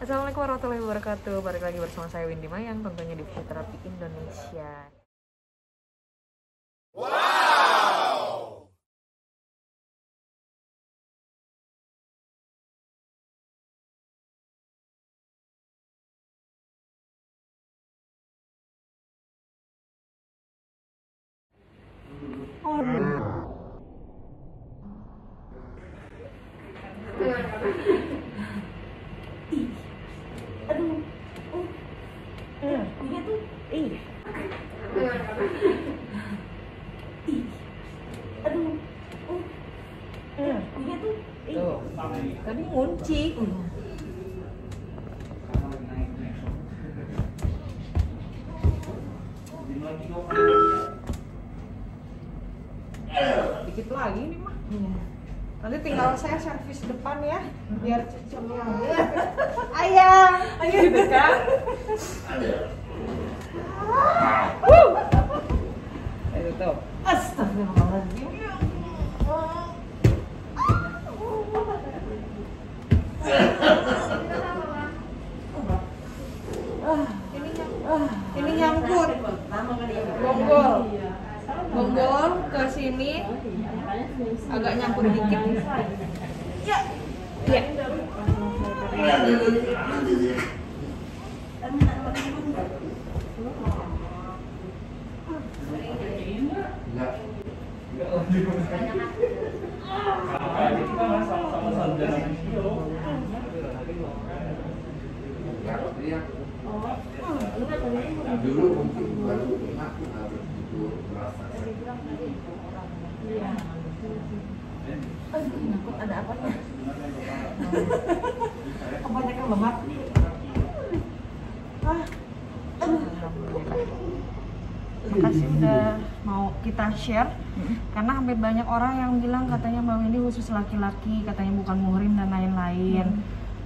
Assalamualaikum warahmatullahi wabarakatuh. Balik lagi bersama saya Windy Mayang, tentunya di Fisioterapi Indonesia. Wow. Tadi ngunci. Dikit lagi nih mah. Nanti tinggal saya servis depan ya, biar cucunya. Ayah, gitu kan? Ayo tuh. Astagfirullahaladzim. Ini nyangkut. Bonggol ke sini agak nyangkut dikit. Ya. Ya. Dulu mungkin baru enak itu merasa Nyangkut ada apanya? Kebanyakan lemak. Makasih udah mau kita share, karena hampir banyak orang yang bilang katanya Mbak Windy khusus laki-laki, katanya bukan muhrim dan lain-lain.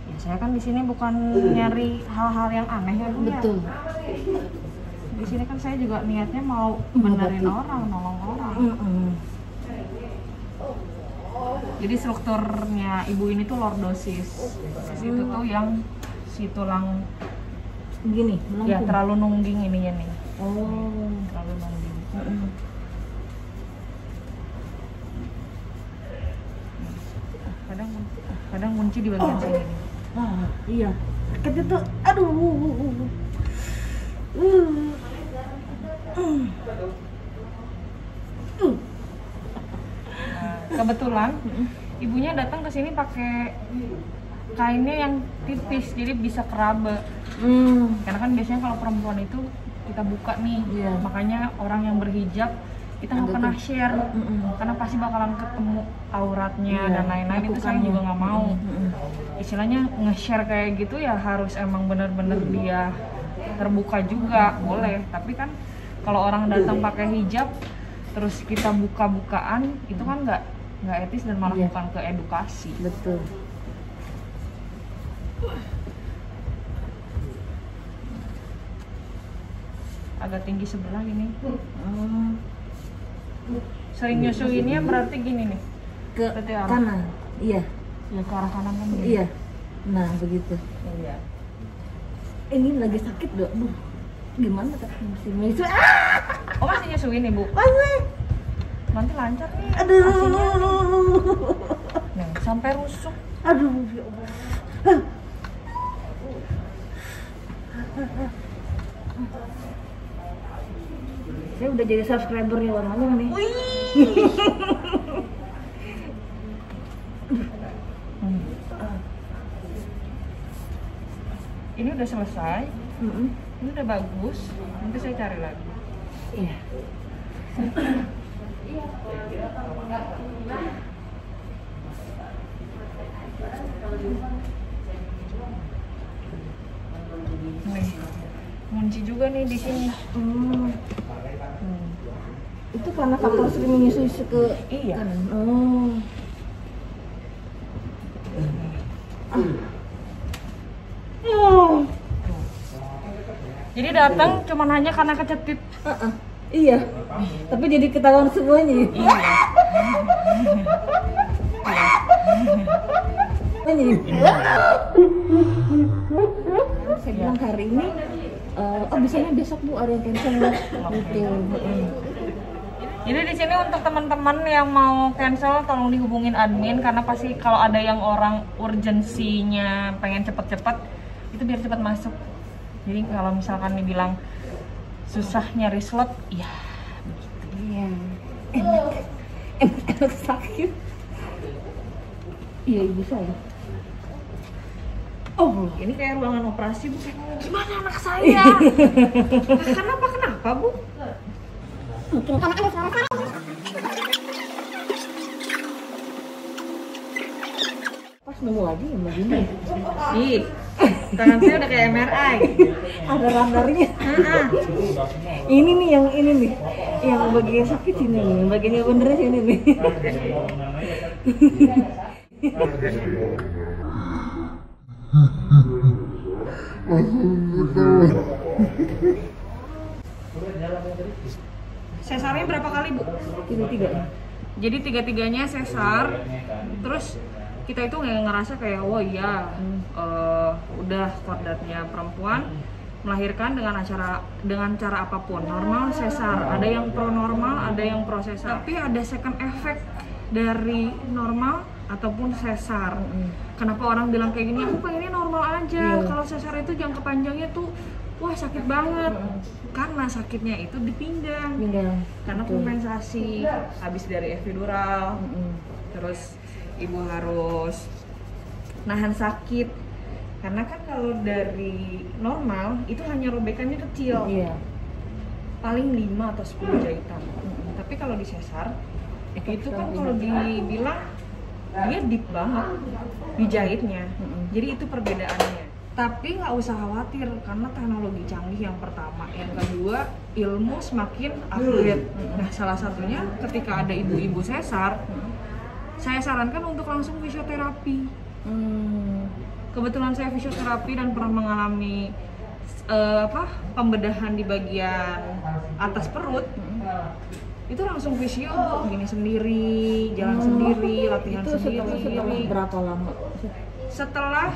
Ya saya kan di sini bukan nyari hal-hal yang aneh ya Bu. Betul. Di sini kan saya juga niatnya mau benerin orang, nolong orang. Jadi strukturnya ibu ini tuh lordosis. Itu tuh yang si tulang Gini, ya terlalu nungging ininya nih. Oh, Terlalu nungging. Kadang kunci di bagian sini nih. iya. Sakitnya tuh, aduh. Kebetulan ibunya datang ke sini pakai kainnya yang tipis, jadi bisa kerabe. Karena kan biasanya kalau perempuan itu kita buka nih, makanya orang yang berhijab kita nggak pernah share, karena pasti bakalan ketemu auratnya dan lain-lain. Itu saya juga nggak mau. Istilahnya nge-share kayak gitu ya harus emang bener-bener dia terbuka juga boleh. Tapi kan kalau orang datang pakai hijab terus kita buka-bukaan, itu kan nggak etis dan malah bukan ke edukasi. Betul. Agak tinggi sebelah ini. Sering nyusuinnya berarti gini nih, Ke berarti arah kanan. Iya. ya ke arah kanan kan gini. Iya. Nah, begitu. Iya. Ini lagi sakit, Dok. Aduh. Gimana tak mesti mesu? Oh masih nyusuin ibu? Masih. Nanti lancar nih. Aduh. Nih, sampai rusuk. Aduh, ya Allah. Saya udah jadi subscribernya Wan Mayang nih. Ini udah selesai. Ini udah bagus. Nanti saya cari lagi. Iya. Nih, kunci juga nih di sini. Itu karena faktor sering menyusui ke Iya. kanan. Jadi datang cuma hanya karena kecetit. Iya. Tapi jadi ketahuan semuanya. Iya. Ini. Saya bilang hari ini, oh bisanya besok Bu ada yang cancel gitu. Jadi di sini untuk teman-teman yang mau cancel tolong dihubungin admin karena pasti kalau ada yang orang urgensinya pengen cepet-cepet itu biar cepet masuk. Jadi kalau misalkan dibilang susah nyari slot, ya begitu. Iya. Enak sakit. Iya ibu saya. Oh, ini kayak ruangan operasi Bu. Gimana anak saya? Kenapa Bu? Pas nemu lagi yang begini. Ih, tangan saya udah kayak MRI. Ada radarnya. Ini nih yang ini nih. Yang bagian sakit sini nih, bagian yang benernya sini nih. Sesarnya berapa kali Bu? 3-3. Jadi 3-3-nya sesar. Terus kita itu nggak ngerasa kayak oh iya udah kodratnya perempuan melahirkan dengan cara apapun, normal sesar, ada yang pro normal, ada yang pro sesar, tapi ada second effect dari normal ataupun sesar. Kenapa orang bilang kayak gini? Aku pengennya normal aja. Kalau sesar itu jangka panjangnya tuh wah sakit banget. Karena sakitnya itu di pinggang. Karena kompensasi habis dari epidural. Terus ibu harus nahan sakit. Karena kan kalau dari normal itu hanya robekannya kecil. Paling 5 atau 10 jahitan. Tapi kalau di sesar itu kan kalau dibilang dia deep banget dijahitnya. Jadi itu perbedaannya. Tapi nggak usah khawatir karena teknologi canggih yang pertama, yang kedua ilmu semakin upgrade. Nah salah satunya ketika ada ibu-ibu sesar, saya sarankan untuk langsung fisioterapi. Kebetulan saya fisioterapi dan pernah mengalami pembedahan di bagian atas perut. Itu langsung fisio Bu, gini sendiri, jalan sendiri, latihan itu sendiri. Setelah berapa lama? Setelah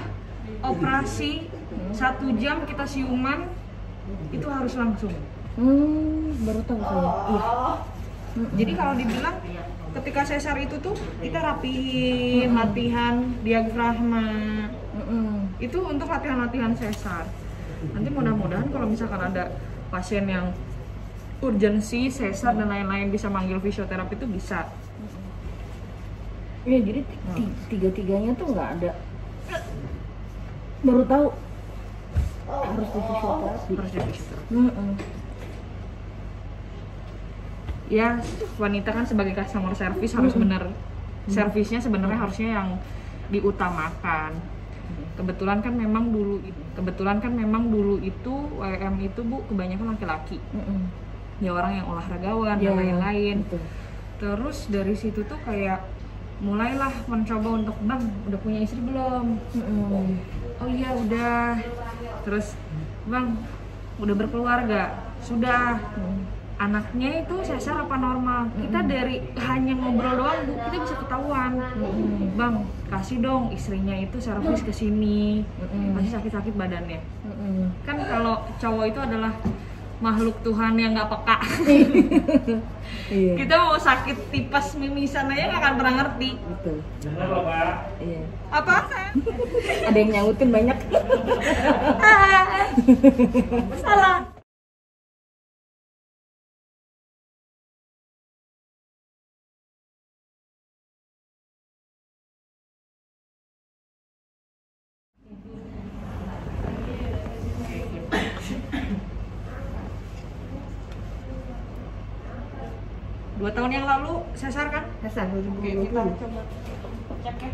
operasi 1 jam kita siuman itu harus langsung. Baru tahu saya. Jadi kalau dibilang ketika sesar itu tuh kita rapihin latihan diafragma. Itu untuk latihan-latihan sesar. Nanti mudah-mudahan kalau misalkan ada pasien yang urgensi sesar dan lain-lain bisa manggil fisioterapi itu bisa. Iya jadi 3-3-nya tuh nggak ada. Baru tahu harus di fisioterapi. Ya wanita kan sebagai customer service harus benar servisnya sebenarnya harusnya yang diutamakan. Kebetulan kan memang dulu itu WM itu Bu kebanyakan laki-laki. Ya orang yang olahragawan dan lain-lain. Terus dari situ tuh kayak mulailah mencoba untuk Bang udah punya istri belum? Oh iya udah. Terus Bang udah berkeluarga? Sudah. Anaknya itu sesar apa normal? Kita dari hanya ngobrol doang Bu, kita bisa ketahuan. Bang kasih dong istrinya itu servis ke sini, masih sakit-sakit badannya. Kan kalau cowok itu adalah makhluk Tuhan yang nggak peka. Kita mau sakit tipes mimisan aja nggak akan pernah ngerti. Betul. Iya. Apa sayang? Ada yang nyautin banyak. Salah. Dua tahun yang lalu sesar kan? Sesar 2020. Oke, kita coba cek ya.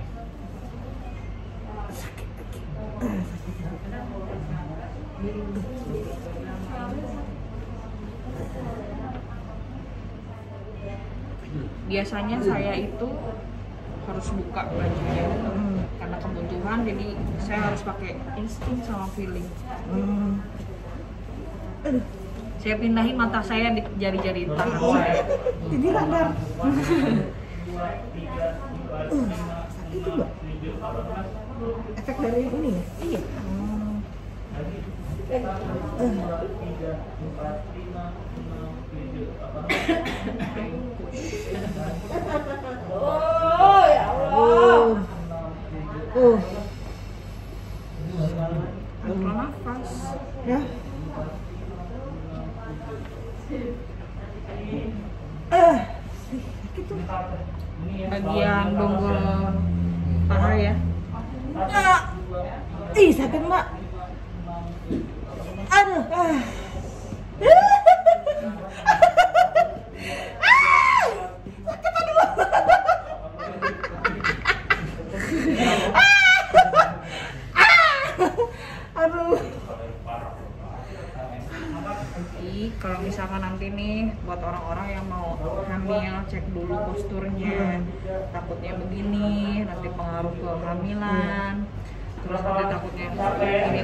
Biasanya saya itu harus buka bajunya karena kebutuhan, jadi saya harus pakai insting sama feeling. Saya pindahin mata saya di jari-jari tangan saya. Jadi radar. Sakit tuh Mbak. efek dari yang ini ya? Iya. Oh ya Allah. Atur nafas. Ya. Sakit tuh. Bagian bonggol paha ya. Ih, sakit Mbak. Aduh. Sakit aduh. Aduh. Jadi kalau misalkan nanti nih buat orang-orang yang mau hamil, cek dulu posturnya. Takutnya begini, nanti pengaruh ke kehamilan. Terus nanti takutnya ini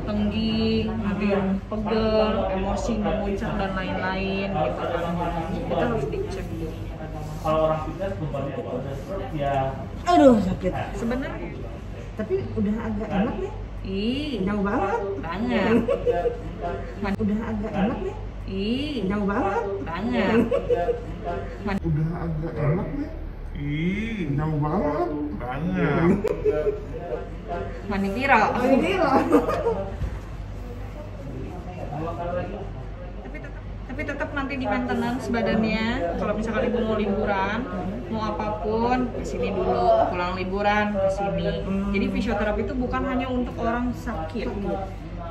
tenggi, nanti pegel, emosi memuncak dan lain-lain gitu kan. Kita harus dicek. Kalau orang fitness bebannya kalau udah stroke ya. Aduh, sakit. Sebenarnya Tapi udah agak enak nih. Jauh banget. Banget. Udah agak enak nih. Jauh banget. Banget. Udah agak enak nih. Jauh banget. Banget. Mani piro. Tapi tetap nanti di maintenance badannya. Kalau misalkan ibu mau liburan, mau apapun, kesini dulu. Pulang liburan, kesini. Jadi fisioterapi itu bukan hanya untuk orang sakit,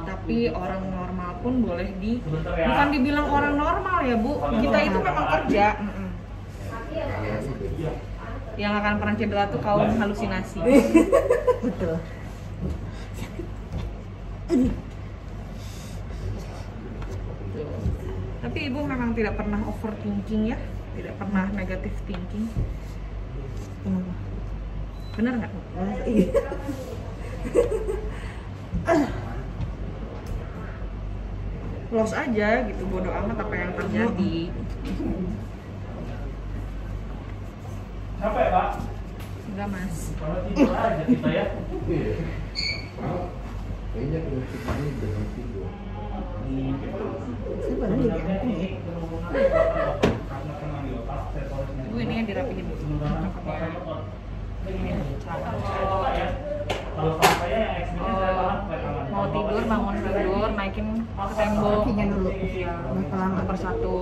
tapi orang normal pun boleh bukan dibilang orang normal ya Bu. Kita itu memang kerja. Yang akan pernah cedera tuh kaum halusinasi. Betul. Tapi ibu memang tidak pernah overthinking ya, tidak pernah negative thinking. Kenapa? Benar nggak? Iya. Loss aja gitu, bodo amat apa yang terjadi. Capek Pak? Enggak Mas. Kalau tidur aja kita ya. Kayaknya kena ini dengan tidur. Saya baru jadi angkung ya. Ibu ini yang dirapihin dulu. Kalau saya yang ekstrimnya saya malah Mau tidur, bangun tidur, naikin ke tembok. Kakinya dulu. Iya, Berapa lama? satu persatu.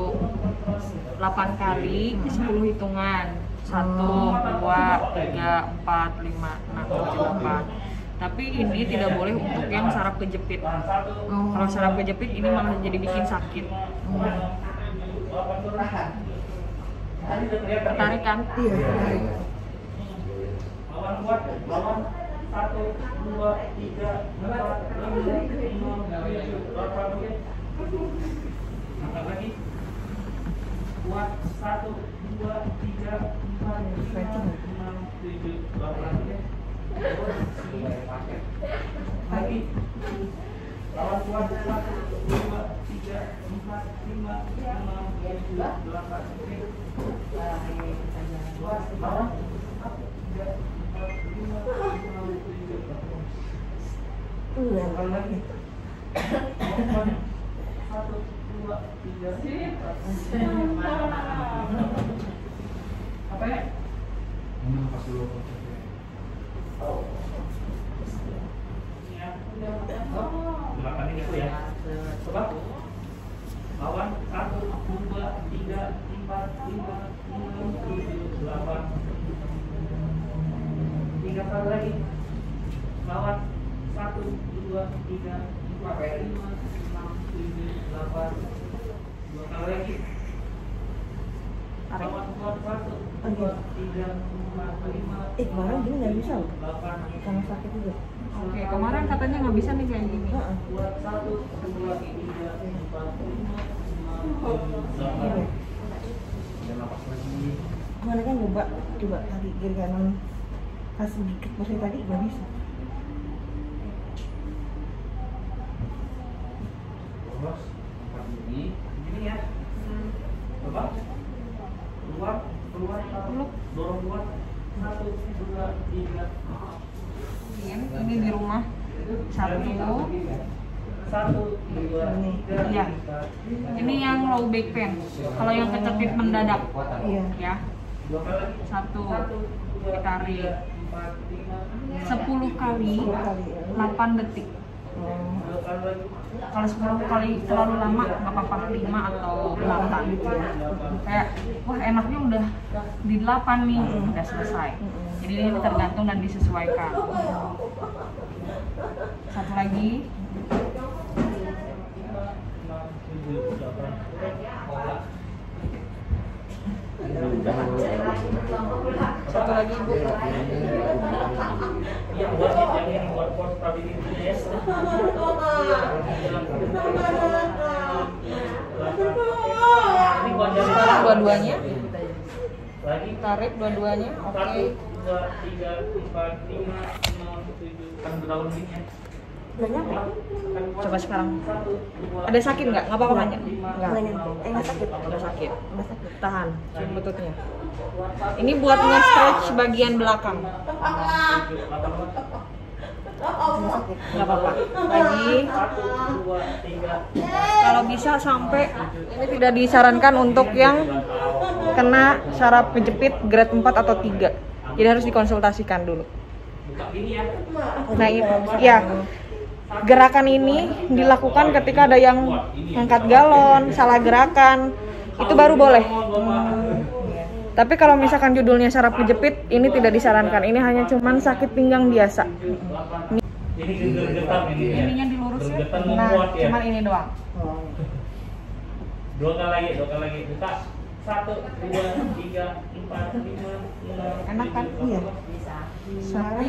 8 kali, 10 hitungan. 1, 2, 3, 4, 5, 6, 7, 8. Tapi ini tidak boleh untuk yang saraf kejepit. Kalau saraf kejepit ini malah jadi bikin sakit. Tertarik kan? Iya, menarik. lawan kuat, lawan 1, 2, 3, 4, 5, 6, 7, 8. Angkat lagi. Kuat 1, 2, 3, 4, 5, 6, 7, 8. Lagi. Lawan kuat 1, 2, 3, 4, 5, 6, 7, 8. Lawan 1, 3, 4, 5, 6, 7, 8. Lagi. 1, 2, 3, 4. Apa ya? Pas dulu. Belakangnya itu ya. Coba. Lawan 1, 2, 3, 4, 5, 6, 7, 8. 3 kali lagi. Lawan 1, 2, 3, 4, 5, 6, 7, 8. 2 kali lagi. Lawan kuat 1, 2, 3, 4, 5. Kemarin gini nggak bisa loh. 8. Karena sakit juga. Oke, kemarin katanya nggak bisa nih kayak gini. Buat 1, 2, 3, 4, 5, 6, 7, 8. Kemarin kan coba tadi kiri kanan pas dikit pas tadi nggak bisa. Terus, angkat gini ya. Coba. Keluar, Peluk. dorong kuat. 1, 2, 3. 1, 2, 3, Iya. 4. Ini yang low back pain. Kalau yang kecepit mendadak, Iya. ya. 2 kali lagi. 1, 2, ditarik 3, 4, 5, 10 kali, 8 detik. 2 kali lagi. Kalau 10 kali terlalu lama, nggak apa-apa 5 atau 8 gitu ya. Kayak, wah enaknya udah di 8 nih, udah selesai. Jadi ini tergantung dan disesuaikan. Satu lagi. Satu lagi Bu. Yang buat yang ini buat portability ya. Ini buat jalan. Sekarang dua-duanya. Lagi Tarik dua-duanya. 1, Oke. 2, 3, 4, 5, 6, 7. Kan berapa menitnya? Udah nyampe. Coba sekarang. 1, 2. Ada sakit nggak? Nggak apa-apa nanya. Nggak nyampe. Nggak sakit. Udah sakit. Nggak sakit. Tahan lututnya. Ini buat nge-stretch bagian belakang. Nggak apa-apa. Lagi. 1, 2, 3. Kalau bisa sampai ini tidak disarankan untuk yang kena saraf kejepit grade 4 atau 3. Jadi harus dikonsultasikan dulu. Buka gini ya. Nah, ya. Gerakan ini dilakukan ketika ada yang angkat galon, salah gerakan, itu baru boleh. Tapi kalau misalkan judulnya saraf kejepit, ini tidak disarankan. Ini hanya cuman sakit pinggang biasa. Ini gergetan ini ya. Ininya dilurusin. Gergetan Nah, membuat ya. cuman ini doang. 2 kali lagi, 2 kali lagi. Buka. 1, 2, 3, 4, 5, 6. Enak kan? Iya. Satu.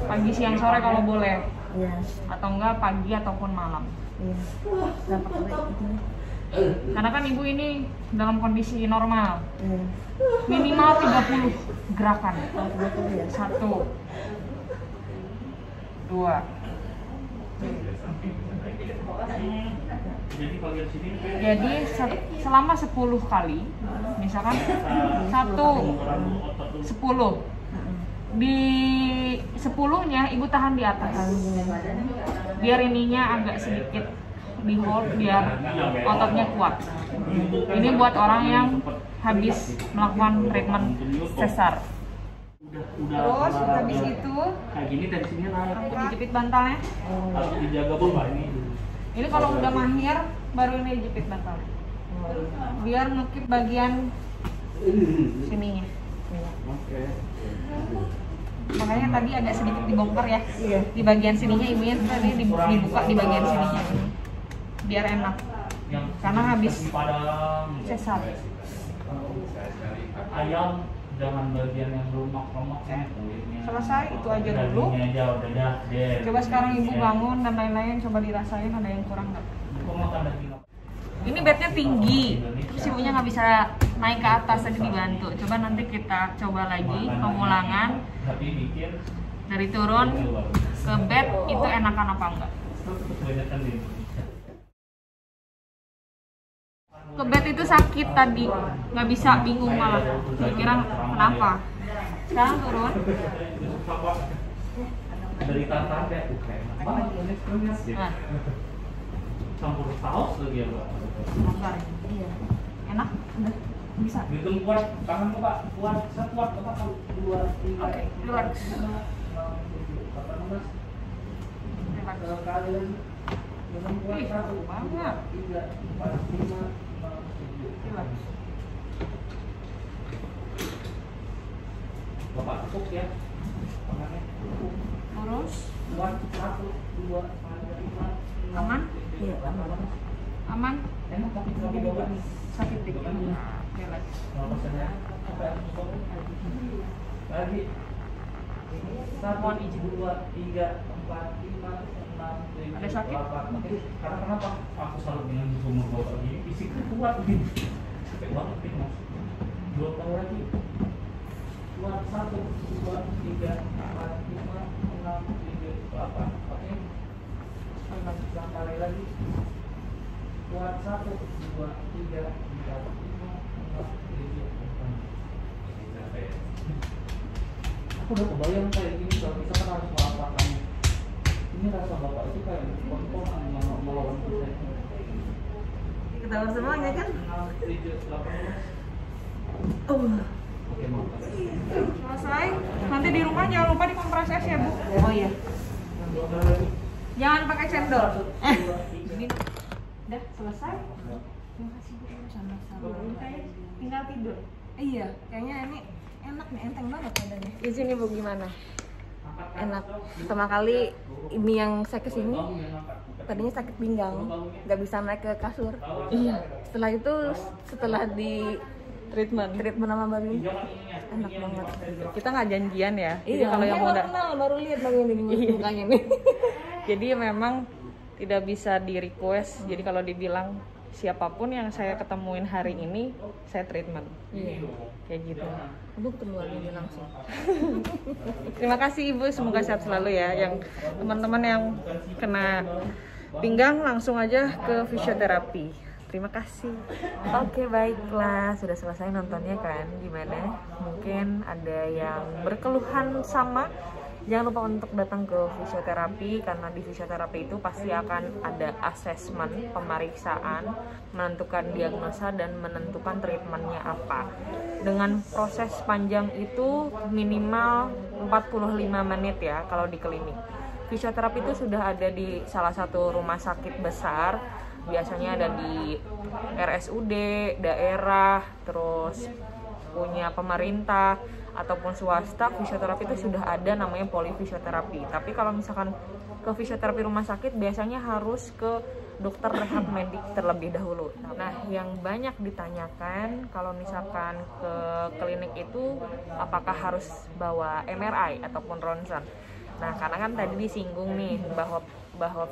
Pagi, siang, sore kalau boleh. Iya. Atau enggak pagi ataupun malam. Iya. Dampak baik itu. Karena kan ibu ini dalam kondisi normal. Iya. Minimal 30 gerakan. Betul ya. 1, 2. Jadi bagian sini Jadi selama 10 kali, misalkan 1, 10. Di 10-nya ibu tahan di atas. Biar ininya agak sedikit di hold biar ototnya kuat. Ini buat orang yang habis melakukan treatment sesar. Terus habis itu kayak gini tensinya naik. untuk dijepit bantalnya. Harus dijaga Bapak ini. Ini kalau udah mahir baru ini dijepit bantalnya. Biar ngekip bagian sininya. Oke. Makanya tadi agak sedikit dibongkar ya. Iya. Di bagian sininya ibunya tadi dibuka di bagian sininya. Biar enak. Yang Karena habis padang. sesar. Ayam jangan bagian yang lemak-lemak ya. kulitnya. Selesai itu aja dulu. Dagingnya aja udah dah deh. Coba sekarang ibu bangun dan lain-lain, coba dirasain ada yang kurang nggak? Kok makan daging apa? Ini bednya tinggi, terus ibunya nggak bisa naik ke atas, tadi dibantu. Coba nanti kita coba lagi pemulangan Tapi bikin dari turun ke bed itu enakan apa enggak? kebanyakan di Indonesia. Ke bed itu sakit tadi, nggak bisa, bingung malah. Kira kenapa? Sekarang turun. Dari tangan deh. Nah, Campur saus lagi ya, Mbak. sabar. Iya. Enak? Udah bisa. Hitung kuat, tangan Bapak kuat, sekuat Bapak 2, 3. Oke, relax. 18. Relax. Kali lagi. Dengan kuat Ih, 1, banget. 3, 4, 5, 6, 7. Relax. Bapak tepuk ya. Tangannya. Terus Kuat 1, 2, 3, 4. aman? Iya. Aman? Enak tapi kalau dibawa nih. Sakit dikit. Nah, relax. 0% ya. Lagi. 1, 2, 3, 4, 5, 6, Ada sakit? Karena kenapa? Aku selalu bilang di umur bapak ini fisiknya kuat gitu. Sampai banget nih mas. 2 kali lagi. Kuat 1, 2, 3, 4, 5, 6, 7, 8. Oke. 6 kali lagi. Kuat 1, 2, 3, 4, 5, 6, 7, 8. Aku udah kebayang kayak gini kalau misalkan harus melakukan ini rasa bapak itu kayak potongan melawan kita. Ketawa semuanya kan? 6, 7, 8. Oke, mantap. Selesai. Nanti di rumah jangan lupa dikompres es ya, Bu. Oh iya. Jangan pakai cendol. Udah selesai. Terima kasih Bu. Sama-sama. Tinggal tidur. Iya, kayaknya ini enak nih, enteng banget badannya. Di sini Bu gimana? Enak. Pertama kali ini yang saya kesini tadinya sakit pinggang, nggak bisa naik ke kasur. Iya. Setelah itu, setelah di Treatment. sama Mbak Mimi, enak banget. Kita nggak janjian ya. Jadi Iya, kalau yang mau baru kenal, baru lihat Mbak Mimi mukanya nih. Jadi memang tidak bisa di request. Jadi kalau dibilang siapapun yang saya ketemuin hari ini, saya treatment. Iya. Kayak gitu. Ibu ketemu Mbak Mimi langsung. Terima kasih Ibu, semoga sehat selalu ya. Yang teman-teman yang kena pinggang langsung aja ke fisioterapi. Terima kasih. Oke, baiklah, sudah selesai nontonnya kan? Gimana? Mungkin ada yang berkeluhan sama. Jangan lupa untuk datang ke fisioterapi, karena di fisioterapi itu pasti akan ada asesmen, pemeriksaan, menentukan diagnosa dan menentukan treatmentnya apa. Dengan proses panjang itu minimal 45 menit ya kalau di klinik. Fisioterapi itu sudah ada di salah satu rumah sakit besar. Biasanya ada di RSUD, daerah, terus punya pemerintah ataupun swasta. Fisioterapi itu sudah ada, namanya polifisioterapi. Tapi kalau misalkan ke fisioterapi rumah sakit biasanya harus ke dokter rehab medik terlebih dahulu. Nah, yang banyak ditanyakan kalau misalkan ke klinik itu apakah harus bawa MRI ataupun ronsen. Nah, karena kan tadi disinggung nih bahwa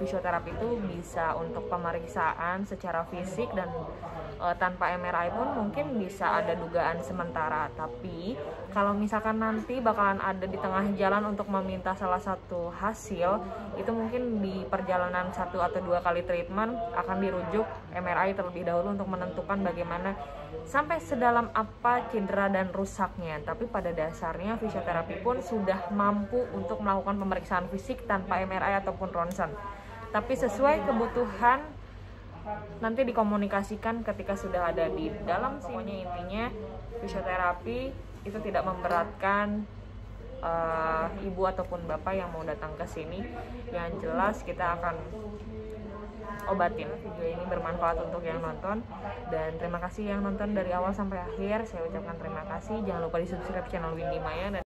fisioterapi itu bisa untuk pemeriksaan secara fisik dan tanpa MRI pun mungkin bisa ada dugaan sementara. Tapi kalau misalkan nanti bakalan ada di tengah jalan untuk meminta salah satu hasil, itu mungkin di perjalanan 1 atau 2 kali treatment akan dirujuk MRI terlebih dahulu untuk menentukan bagaimana sampai sedalam apa cedera dan rusaknya. Tapi pada dasarnya fisioterapi pun sudah mampu untuk melakukan pemeriksaan fisik tanpa MRI ataupun ronsen. Tapi sesuai kebutuhan nanti dikomunikasikan ketika sudah ada di dalam. Semuanya intinya fisioterapi itu tidak memberatkan ibu ataupun bapak yang mau datang ke sini. Yang jelas kita akan obatin. Video ini bermanfaat untuk yang nonton, dan terima kasih yang nonton dari awal sampai akhir. Saya ucapkan terima kasih. Jangan lupa di subscribe channel Windy Maya dan